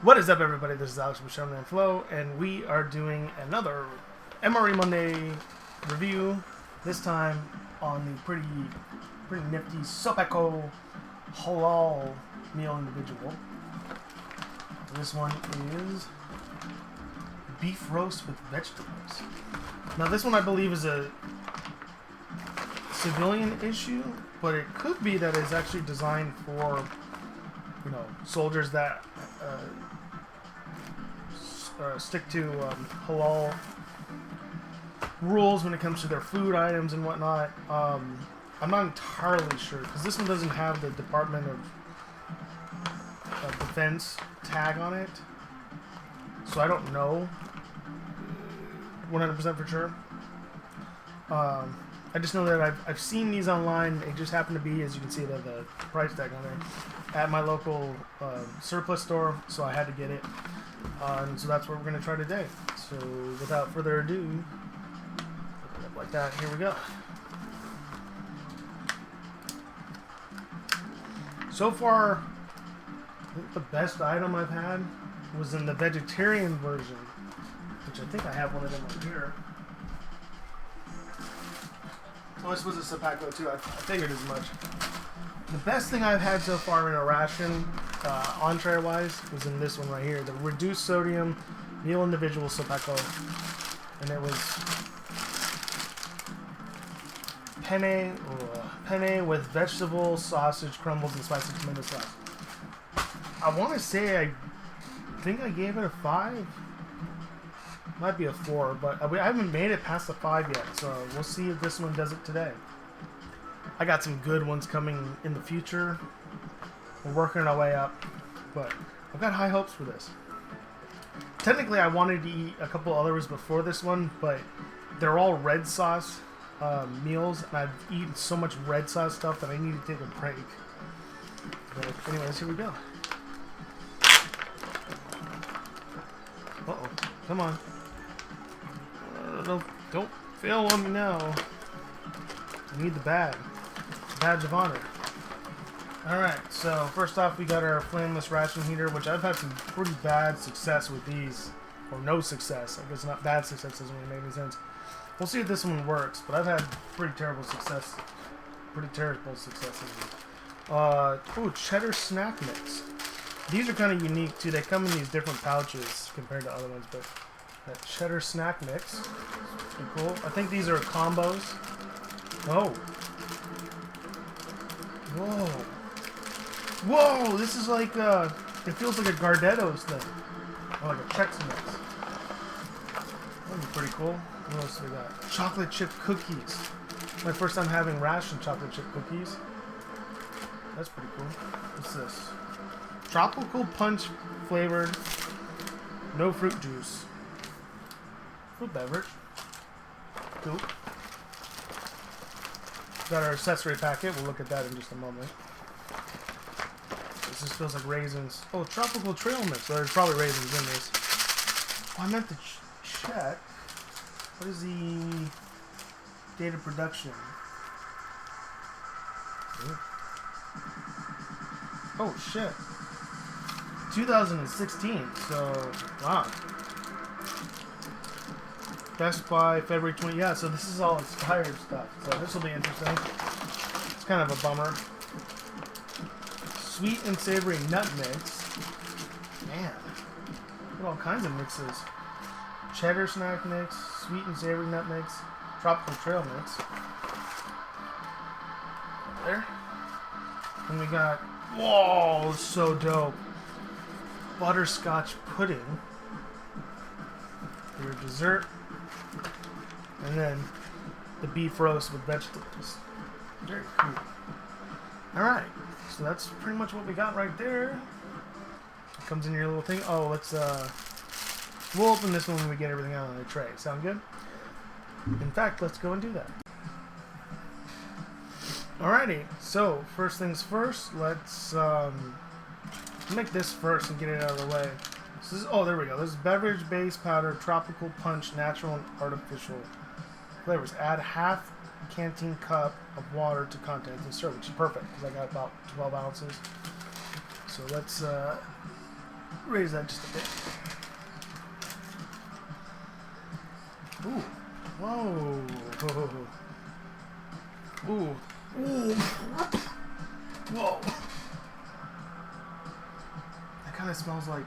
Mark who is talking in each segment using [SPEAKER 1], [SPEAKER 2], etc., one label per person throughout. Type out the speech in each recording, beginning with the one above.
[SPEAKER 1] What is up, everybody? This is Alex from Shōnan Flow, and we are doing another MRE Monday review. This time on the pretty nifty SOPAKCO Halal meal individual. This one is beef roast with vegetables. Now, this one I believe is a civilian issue, but it could be that it's actually designed for, you know, soldiers that stick to halal rules when it comes to their food items and whatnot. I'm not entirely sure because this one doesn't have the Department of Defense tag on it, so I don't know 100% for sure. I just know that I've seen these online. They just happen to be, as you can see, the price tag on there at my local surplus store, so I had to get it. And so that's what we're going to try today. So without further ado, put it up like that. Here we go. So far, I think the best item I've had was in the vegetarian version, which I think I have one of them right here. Oh, this was a SOPAKCO too. I figured as much. The best thing I've had so far in a ration, entree-wise, was in this one right here, the reduced sodium meal individual SOPAKCO, and it was penne with vegetable, sausage, crumbles, and spicy tomato sauce. I want to say I think I gave it a 5. Might be a 4, but I haven't made it past the 5 yet, so we'll see if this one does it today. I got some good ones coming in the future. We're working our way up, but I've got high hopes for this. Technically, I wanted to eat a couple others before this one, but they're all red sauce meals, and I've eaten so much red sauce stuff that I need to take a break. But anyways, here we go. Uh-oh. Come on. Don't fail on me now. I need the badge. Badge of honor. Alright, so first off we got our flameless ration heater, which I've had some pretty bad success with these. Or no success. I guess not bad success doesn't really make any sense. We'll see if this one works, but I've had pretty terrible success. Oh, cheddar snack mix. These are kind of unique too. They come in these different pouches compared to other ones, but that cheddar snack mix is pretty cool. I think these are combos. Oh. Whoa. Whoa, this is like, it feels like a Gardetto's thing. Or like a Chex mix. That'd be pretty cool. What else do we got? Chocolate chip cookies. My first time having ration chocolate chip cookies. That's pretty cool. What's this? Tropical punch flavored, no fruit juice. Fruit beverage. Cool. Got our accessory packet. We'll look at that in just a moment. This just feels like raisins. Oh, tropical trail mix. So there's probably raisins in this. Oh, I meant to check. What is the date of production? Ooh. Oh, shit. 2016. So, wow. Best by February 20. Yeah, so this is all expired stuff. So this will be interesting. It's kind of a bummer. Sweet and savory nut mix. Man, got all kinds of mixes. Cheddar snack mix, sweet and savory nut mix, tropical trail mix. There. And we got, whoa, so dope. Butterscotch pudding. For your dessert. And then the beef roast with vegetables. Very cool. Alright, so that's pretty much what we got right there. It comes in your little thing. Oh, let's, we'll open this one when we get everything out on the tray. Sound good? In fact, let's go and do that. Alrighty, so first things first, let's make this first and get it out of the way. So this is, oh, there we go. This is beverage base powder, tropical punch, natural and artificial flavors. Add half canteen cup of water to contents and serve, which is perfect because I got about 12 ounces. So let's raise that just a bit. Ooh. Whoa. Ooh. Ooh. Whoa. That kind of smells like...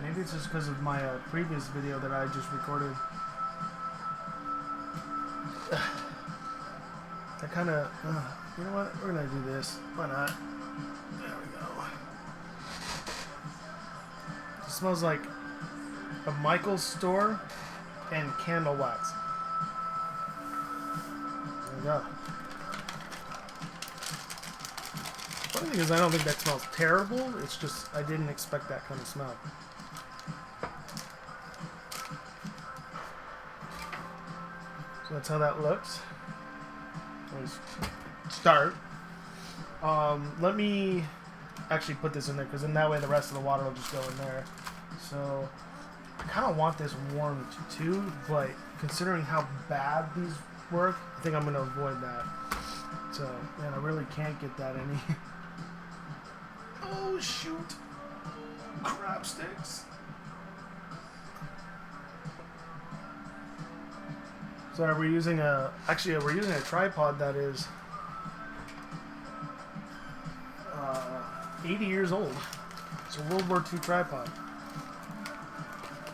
[SPEAKER 1] Maybe it's just because of my previous video that I just recorded. That kind of... you know what? We're going to do this. Why not? There we go. It smells like a Michael's store and candle wax. There we go. Funny thing is, I don't think that smells terrible. It's just, I didn't expect that kind of smell. So that's how that looks. Let's start. Let me actually put this in there, because then that way the rest of the water will just go in there. So I kind of want this warmed too, but considering how bad these work, I think I'm going to avoid that. So, man, I really can't get that any. Oh, shoot. Crab sticks. Sorry, we're using a... Actually, we're using a tripod that is 80 years old. It's a World War II tripod.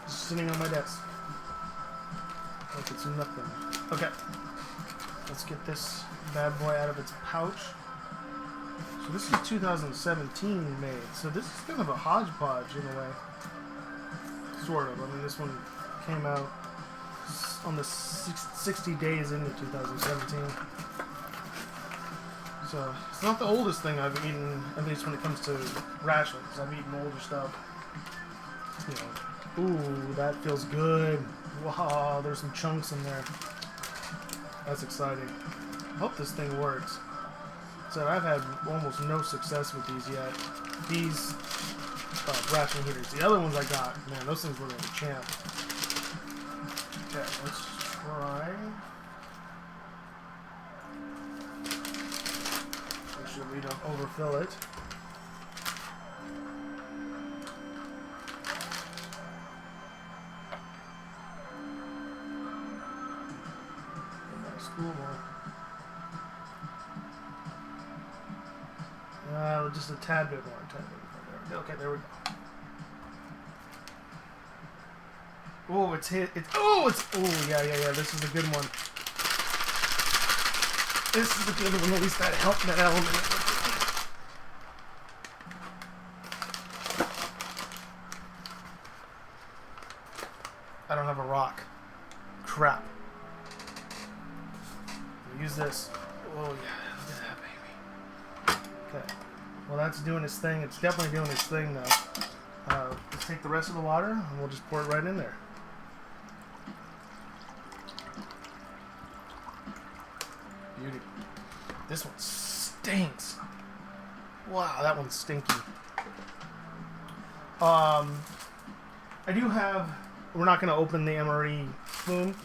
[SPEAKER 1] Just sitting on my desk. Like it's nothing. Okay. Let's get this bad boy out of its pouch. So this is 2017 made. So this is kind of a hodgepodge in a way. Sort of. I mean, this one came out on the 60 days into 2017. So it's not the oldest thing I've eaten, at least when it comes to rations. I've eaten older stuff. You know, ooh, that feels good. Wow, there's some chunks in there. That's exciting. I hope this thing works. So I've had almost no success with these yet. These ration heaters. The other ones I got, man, those things were like a champ. Okay, let's try. Make sure we don't overfill it. Just a tad bit more. There. Okay, there we go. Oh, it's hit. Oh, yeah. This is a good one. This is a good one. At least that helped that element. I don't have a rock. Crap. I'll use this. Oh, yeah. Look at that, baby. Okay. Well, that's doing its thing. It's definitely doing its thing, though. Let's take the rest of the water, and we'll just pour it right in there. Beauty. This one stinks. Wow, that one's stinky. I do have... We're not going to open the MRE spoon.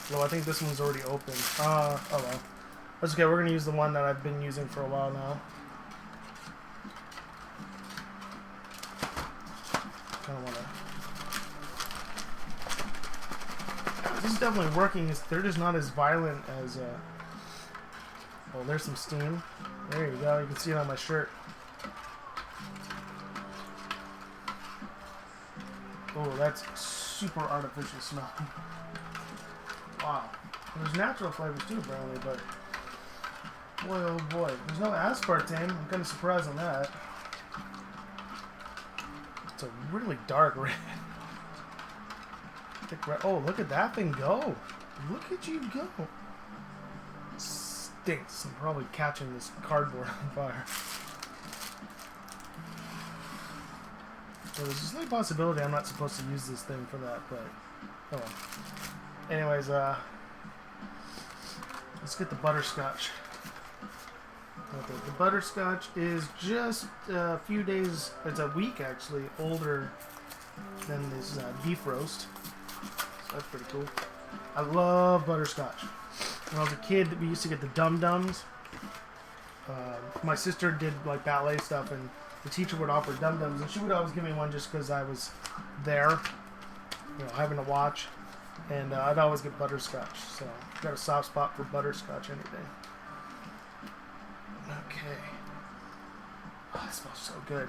[SPEAKER 1] Well, I think this one's already open. Oh, well. That's okay. We're going to use the one that I've been using for a while now. Kind of want to... This is definitely working. They're just not as violent as... Oh, there's some steam. There you go. You can see it on my shirt. Oh, that's super artificial smell. Wow. There's natural flavors too, apparently, but... Boy, oh boy. There's no aspartame. I'm kind of surprised on that. It's a really dark red. Thick red. Oh, look at that thing go. Look at you go. Stinks. I'm probably catching this cardboard on fire. So there's a slight possibility I'm not supposed to use this thing for that, but... Oh well. Anyways, let's get the butterscotch. Okay, the butterscotch is just a few days, it's a week actually, older than this beef roast. So that's pretty cool. I love butterscotch. When I was a kid, we used to get the Dum Dums. My sister did like ballet stuff, and the teacher would offer dum-dums, and she would always give me one just because I was there, you know, having to watch. And I'd always get butterscotch, so I've got a soft spot for butterscotch any day. Okay. Oh, it smells so good.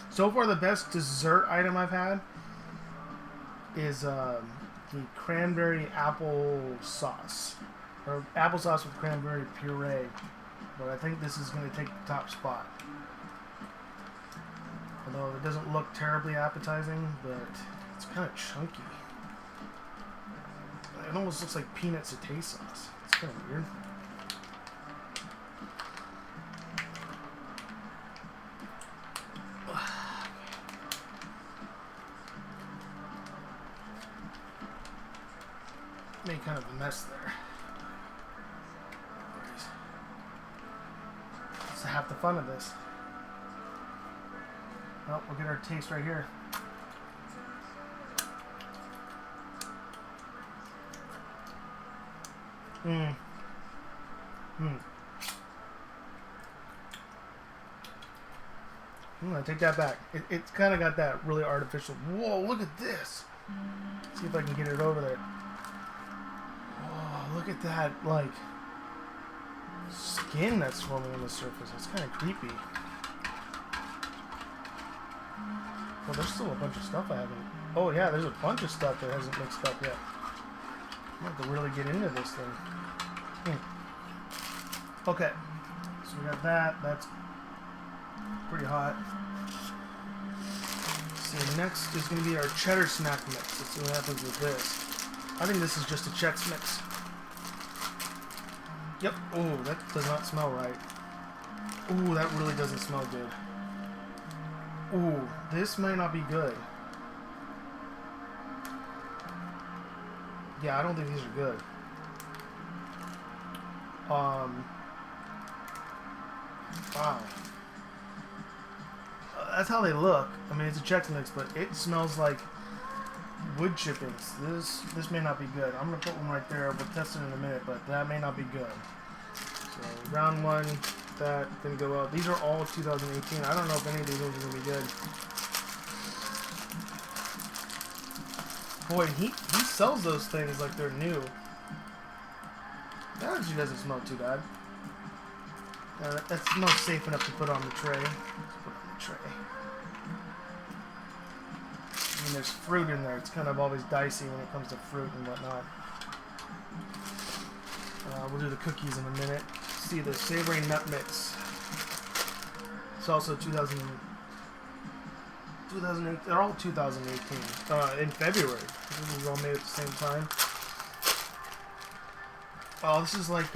[SPEAKER 1] So far, the best dessert item I've had is the cranberry apple sauce. Or applesauce with cranberry puree. But I think this is going to take the top spot. Although it doesn't look terribly appetizing, but it's kind of chunky. It almost looks like peanut satay sauce. It's kind of weird. Made kind of a mess there. That's half the fun of this. Well, we'll get our taste right here. I take that back. It's kind of got that really artificial. Whoa, look at this. See if I can get it over there. Whoa, look at that, like, skin that's forming on the surface. It's kind of creepy. Well, there's still a bunch of stuff I haven't. Oh, yeah, there's a bunch of stuff that hasn't mixed up yet. I have to really get into this thing. Okay, so we got that. That's pretty hot. So next is going to be our cheddar snack mix. Let's see what happens with this. I think this is just a Chex mix. Yep. Oh, that does not smell right. Ooh, that really doesn't smell good. Ooh, this might not be good. Yeah, I don't think these are good. Wow. That's how they look. I mean, it's a Chex mix, but it smells like wood chippings. This may not be good. I'm gonna put one right there. We'll test it in a minute, but that may not be good. So round one, that didn't go well. These are all 2018. I don't know if any of these ones are gonna be good. Boy, he sells those things like they're new. That actually doesn't smell too bad. That smells safe enough to put on the tray. Let's put it on the tray. I mean, there's fruit in there. It's kind of always dicey when it comes to fruit and whatnot. We'll do the cookies in a minute. See the savory nut mix. It's also 2008. They're all 2018. In February. This was all made at the same time. Oh, this is like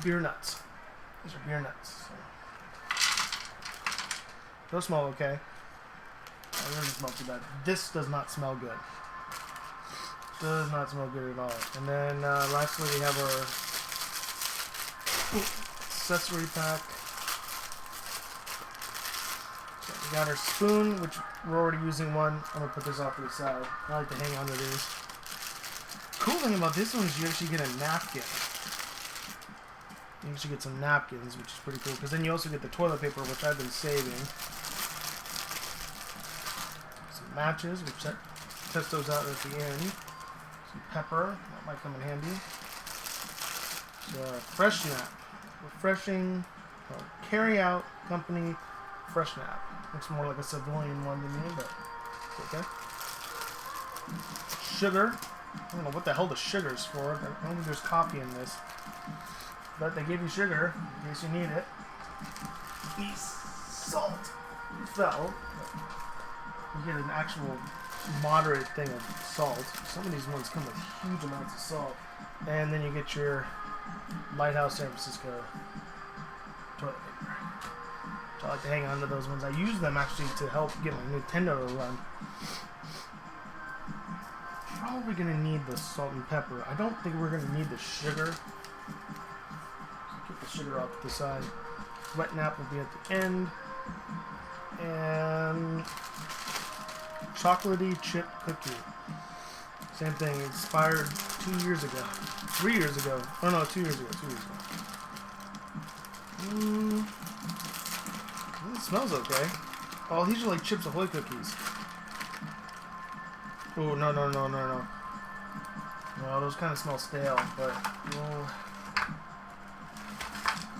[SPEAKER 1] beer nuts. These are beer nuts. Those smell okay. That doesn't smell too bad. This does not smell good. Does not smell good at all. And then lastly we have our accessory pack. So we got our spoon, which we're already using one. I'm going to put this off to the side. I like to hang on to these. Cool thing about this one is you actually get a napkin. You actually get some napkins, which is pretty cool. Because then you also get the toilet paper, which I've been saving. Some matches, which test those out at the end. Some pepper, that might come in handy. Fresh Snap. Refreshing, carry out company, Fresh Snap. Looks more like a civilian one to me, but it's okay. Sugar. I don't know what the hell the sugar is for, but I don't think there's coffee in this. But they give you sugar in case you need it. Salt fell. You get an actual moderate thing of salt. Some of these ones come with huge amounts of salt. And then you get your Lighthouse San Francisco toilet paper. So I like to hang on to those ones. I use them actually to help get my Nintendo to run. Probably going to need the salt and pepper. I don't think we're going to need the sugar. Get the sugar off to the side. Wet nap will be at the end. And chocolatey chip cookie. Same thing, expired 2 years ago. 3 years ago. Oh no, 2 years ago. 2 years ago. smells okay. Oh, these are like Chips Ahoy cookies. Oh, no, no, no, no, no. No, those kind of smell stale, but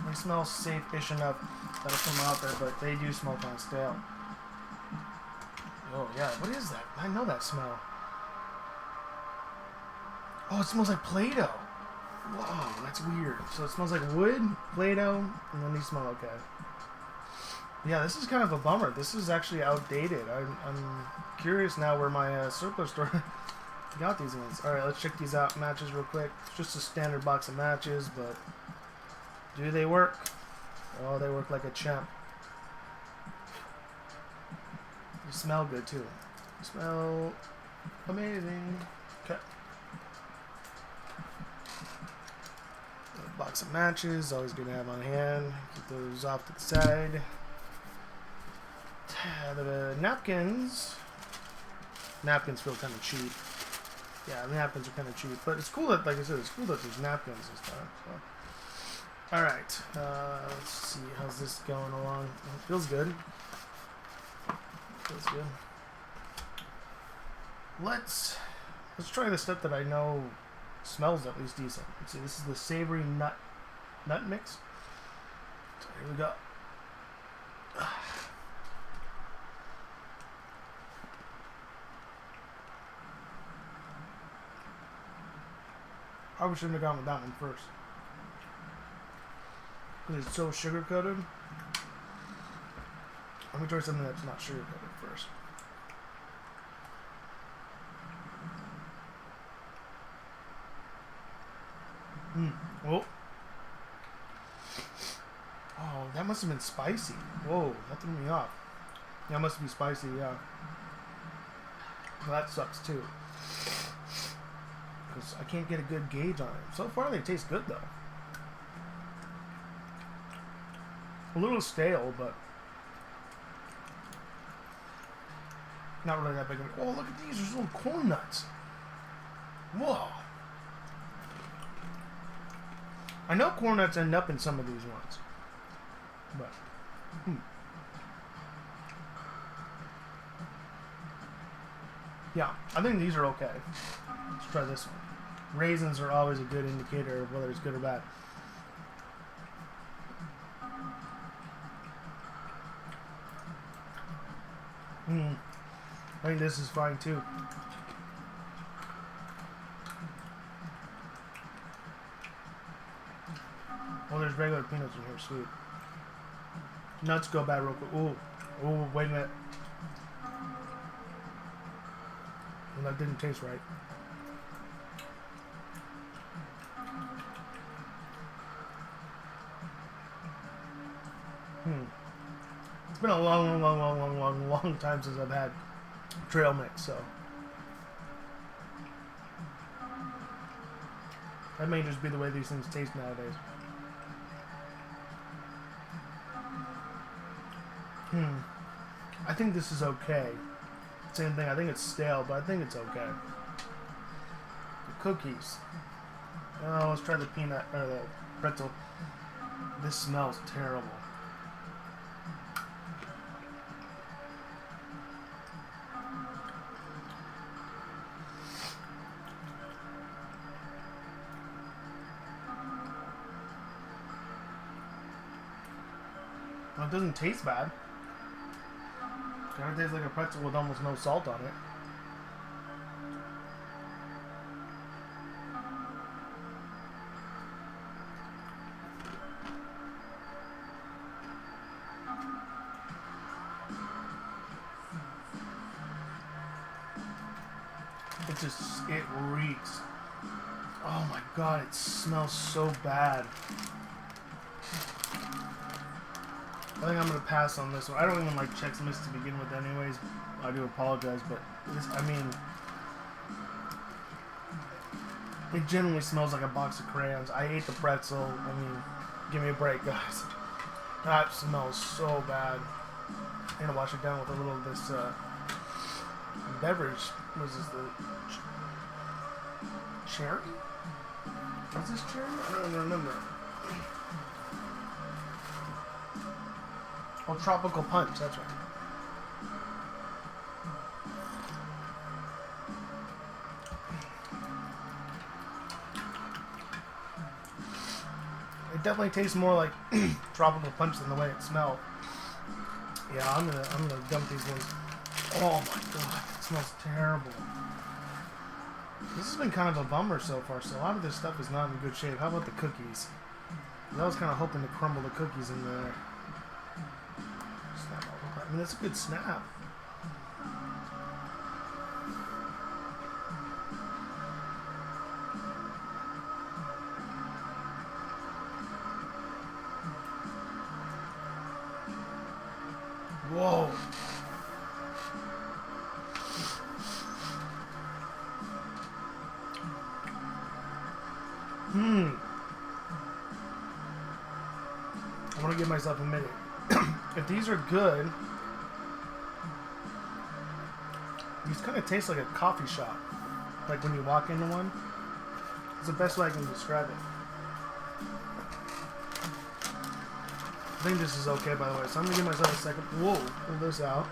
[SPEAKER 1] they smell safe-ish enough that'll come out there, but they do smell kind of stale. Oh, yeah, what is that? I know that smell. Oh, it smells like Play-Doh. Whoa, that's weird. So it smells like wood, Play-Doh, and then these smell okay. Yeah, this is kind of a bummer. This is actually outdated. I'm curious now where my surplus store got these ones. Alright, let's check these out. Matches real quick. It's just a standard box of matches, but do they work? Oh, they work like a champ. They smell good too. They smell amazing. Okay. A box of matches, always good to have on hand. Keep those off to the side. The napkins. Napkins feel kind of cheap. Yeah, the napkins are kind of cheap, but it's cool that, like I said, it's cool that there's napkins and stuff. So. All right, let's see how's this going along. It feels good. Feels good. Let's try the stuff that I know smells at least decent. Let's see. This is the savory nut mix. So here we go. Probably shouldn't have gone with that one first. Because it's so sugar coated. Let me try something that's not sugar coated first. Oh. Oh, that must have been spicy. Whoa, that threw me off. That must be spicy, yeah. Well, that sucks too. Because I can't get a good gauge on it. So far, they taste good though. A little stale, but not really that big of a... Oh, look at these. There's little corn nuts. Whoa. I know corn nuts end up in some of these ones. But, yeah, I think these are okay. Let's try this one. Raisins are always a good indicator of whether it's good or bad. I think this is fine too. Oh, there's regular peanuts in here, sweet. Nuts go bad real quick. Ooh, ooh, wait a minute. Well, that didn't taste right. It's been a long time since I've had trail mix, so that may just be the way these things taste nowadays. I think this is okay. Same thing, I think it's stale, but I think it's okay. The cookies. Oh, let's try the peanut, or the pretzel. This smells terrible. Well, it doesn't taste bad. It kind of tastes like a pretzel with almost no salt on it. It reeks. Oh my god, it smells so bad. I think I'm going to pass on this one. I don't even like Chex Mist to begin with anyways. I do apologize, but this, I mean, it generally smells like a box of crayons. I ate the pretzel. I mean, give me a break, guys. That smells so bad. I'm going to wash it down with a little of this beverage. What is this, the cherry? Is this cherry? I don't remember. Oh, tropical punch, that's right. It definitely tastes more like tropical punch than the way it smells. Yeah, I'm gonna dump these ones. Oh my god, it smells terrible. This has been kind of a bummer so far, so a lot of this stuff is not in good shape. How about the cookies? I was kind of hoping to crumble the cookies in there. Snap all apart. I mean, that's a good snap. Whoa. I want to give myself a minute. If these are good, these kind of taste like a coffee shop. Like when you walk into one. It's the best way I can describe it. I think this is okay, by the way. So I'm going to give myself a second. Whoa, pull this out.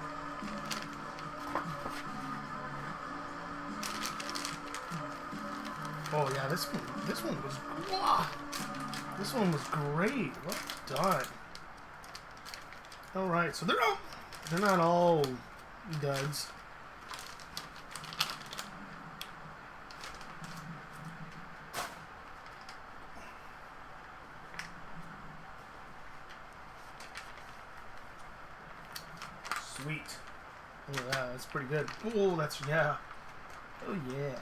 [SPEAKER 1] Oh yeah, this one was, wow. This one was great. Well done. All right, so they're not all duds. Sweet. Look at that. That's pretty good. Oh, that's, yeah. Oh yeah.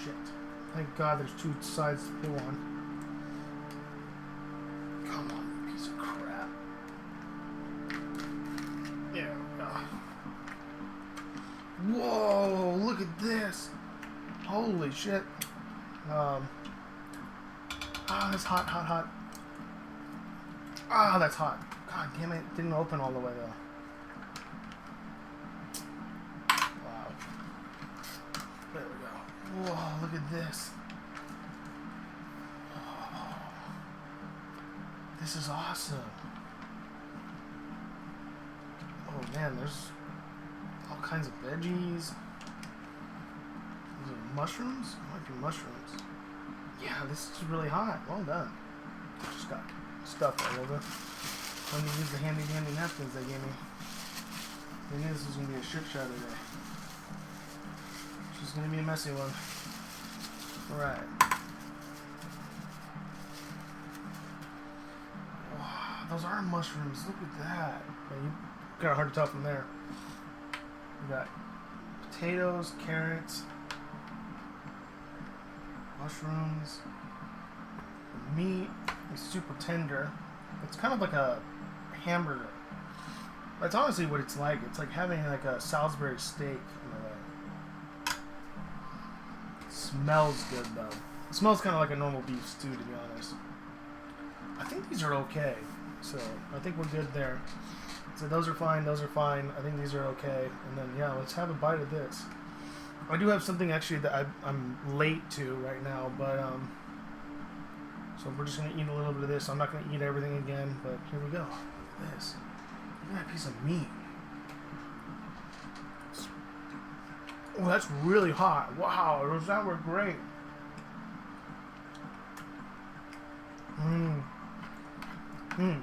[SPEAKER 1] Shit. Thank God there's two sides to pull on. Come on, you piece of crap. There we go. Whoa, look at this. Holy shit. That's hot, hot, hot. Ah, that's hot. God damn it. Didn't open all the way though. Wow. There we go. Whoa, look at this. Oh, this is awesome. Oh man, there's all kinds of veggies. These are mushrooms? Might be mushrooms. Yeah, this is really hot. Well done. Just got stuff all over. I'm going to use the handy dandy napkins they gave me. I knew this was going to be a shit show today. It's just going to be a messy one. Alright. Wow, those are mushrooms. Look at that. Yeah, you kind of hard to tell from there. We got potatoes, carrots, mushrooms, the meat is super tender. It's kind of like a hamburger. That's honestly what it's like. It's like having like a Salisbury steak in a way. It smells good though. It smells kind of like a normal beef stew, to be honest. I think these are okay. So I think we're good there. So those are fine, those are fine. I think these are okay. And then yeah, let's have a bite of this. I do have something actually that I'm late to right now, but so we're just gonna eat a little bit of this. I'm not gonna eat everything again, but here we go. Look at this. Look at that piece of meat. Oh, that's really hot. Wow, those that were great. Mmm. Mmm.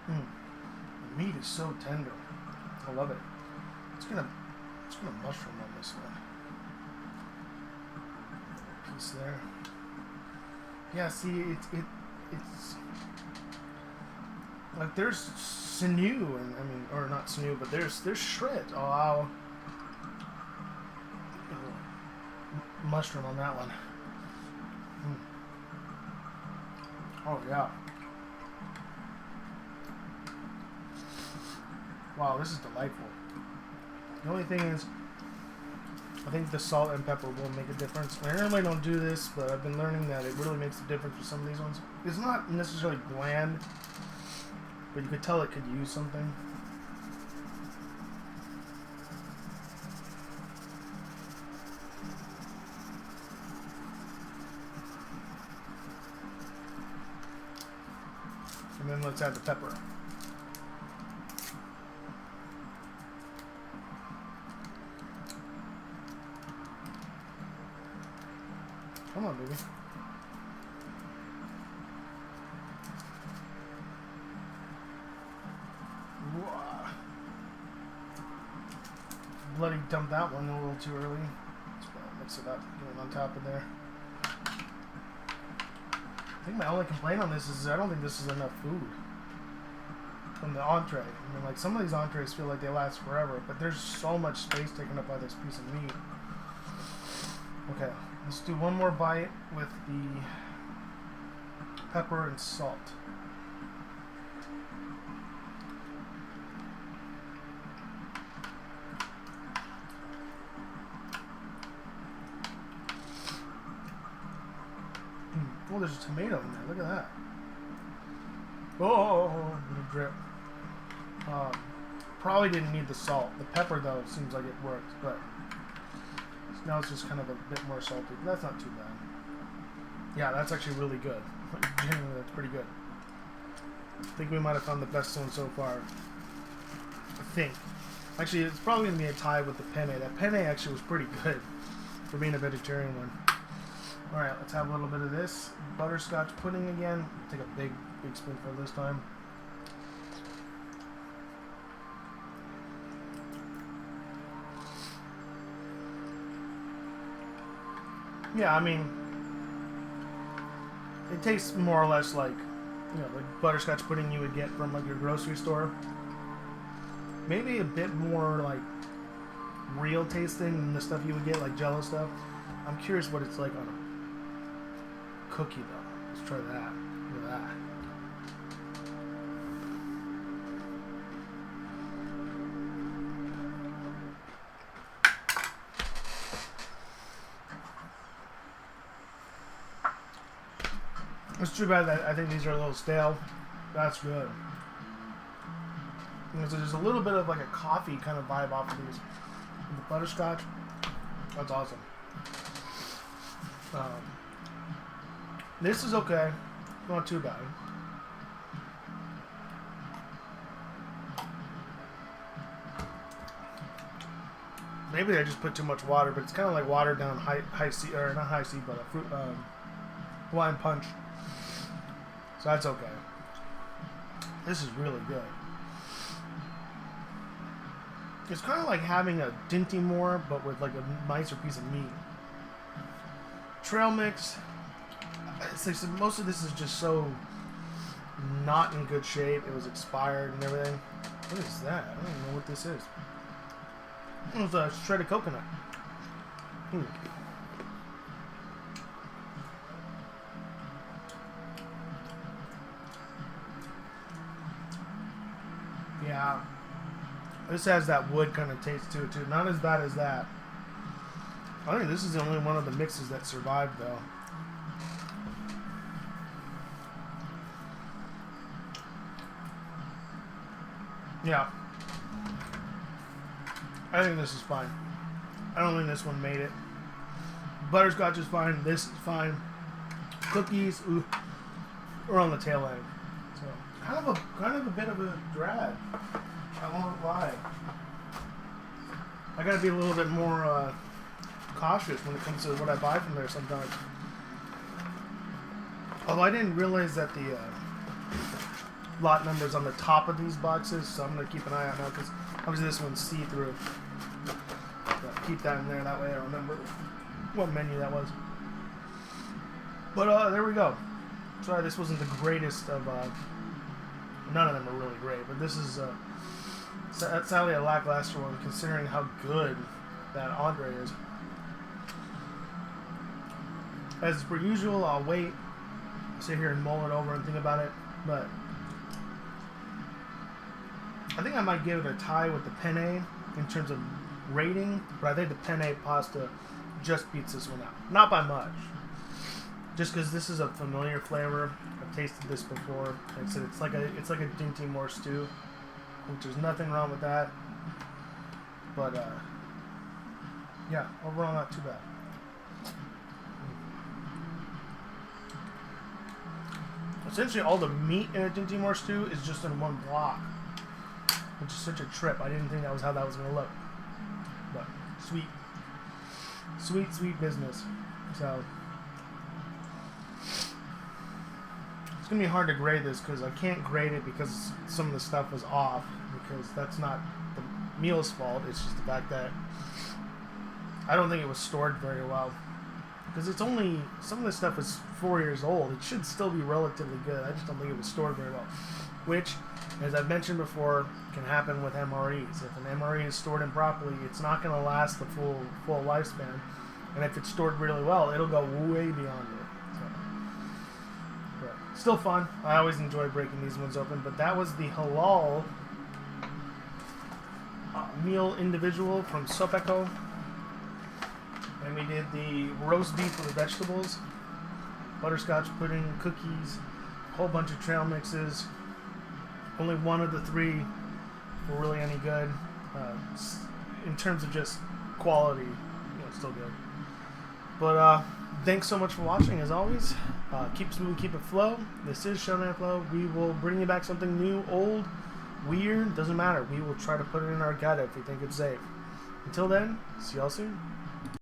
[SPEAKER 1] Mmm. The meat is so tender. I love it. It's gonna mushroom on this one. Piece there. Yeah, see, it's like there's sinew, and I mean, or not sinew, but there's shred. Oh, wow. Mushroom on that one. Oh yeah. Wow, this is delightful. The only thing is, I think the salt and pepper will make a difference. I normally don't do this, but I've been learning that it really makes a difference for some of these ones. It's not necessarily bland, but you could tell it could use something. And let's add the pepper. Come on, baby. Whoa. Bloody dumped that one a little too early. Let's mix it up, get it on top of there. I think my only complaint on this is I don't think this is enough food from the entree. I mean, like, some of these entrees feel like they last forever, but there's so much space taken up by this piece of meat. Okay, let's do one more bite with the pepper and salt. Oh, there's a tomato in there. Look at that. Oh, little drip. Probably didn't need the salt. The pepper, though, seems like it worked, but now it's just kind of a bit more salty. That's not too bad. Yeah, that's actually really good. Genuinely, that's pretty good. I think we might have found the best one so far. I think. Actually, it's probably going to be a tie with the penne. That penne actually was pretty good for being a vegetarian one. Alright, let's have a little bit of this. Butterscotch pudding again. Take a big spoonful this time. Yeah, I mean, it tastes more or less like, you know, like butterscotch pudding you would get from like your grocery store. Maybe a bit more like real tasting than the stuff you would get, like Jello stuff. I'm curious what it's like on a cookie though. Let's try that. Look at that. It's too bad that I think these are a little stale. That's good. And so there's a little bit of like a coffee kind of vibe off of these. And the butterscotch. That's awesome. This is okay. Not too bad. Maybe I just put too much water, but it's kind of like watered down high C, or not high C, but a fruit Hawaiian punch. So that's okay. This is really good. It's kind of like having a Dinty Moore, but with like a nicer piece of meat. Trail mix. It's like, so most of this is just so not in good shape. It was expired and everything. What is that? I don't even know what this is. It's a shredded coconut. Yeah. This has that wood kind of taste to it too. Not as bad as that. I think this is the only one of the mixes that survived though. Yeah. I think this is fine. I don't think this one made it. Butterscotch is fine. This is fine. Cookies, ooh, are on the tail end. So kind of a bit of a drag. I won't lie. I gotta be a little bit more cautious when it comes to what I buy from there sometimes. Although I didn't realize that the lot numbers on the top of these boxes, so I'm gonna keep an eye out now because obviously this one's see-through. Keep that in there, that way I remember what menu that was. But there we go. Sorry, this wasn't the greatest of. None of them are really great, but this is sadly a lackluster one considering how good that entree is. As per usual, I'll wait, sit here and mull it over and think about it, but I think I might give it a tie with the penne in terms of rating, but I think the penne pasta just beats this one out. Not by much. Just because this is a familiar flavor. I've tasted this before. Like I said, it's like a Dinty Moore stew, which there's nothing wrong with that. But yeah, overall not too bad. essentially all the meat in a Dinty Moore stew is just in one block, which is such a trip. I didn't think that was how that was going to look. But sweet. Sweet, sweet business. So it's going to be hard to grade this because I can't grade it because some of the stuff was off, because that's not the meal's fault. It's just the fact that I don't think it was stored very well. Because it's only, some of this stuff is 4 years old. It should still be relatively good. I just don't think it was stored very well. Which, as I've mentioned before, can happen with MREs. If an MRE is stored improperly, it's not going to last the full lifespan. And if it's stored really well, it'll go way beyond it. So, but still fun. I always enjoy breaking these ones open. But that was the Halal meal individual from SOPAKCO. And we did the roast beef with the vegetables, butterscotch pudding, cookies, a whole bunch of trail mixes. Only one of the three were really any good. In terms of just quality, still good. But thanks so much for watching, as always. Keep it smooth, keep it flow. This is Shōnan Flow. We will bring you back something new, old, weird, doesn't matter. We will try to put it in our gut if we think it's safe. Until then, see y'all soon.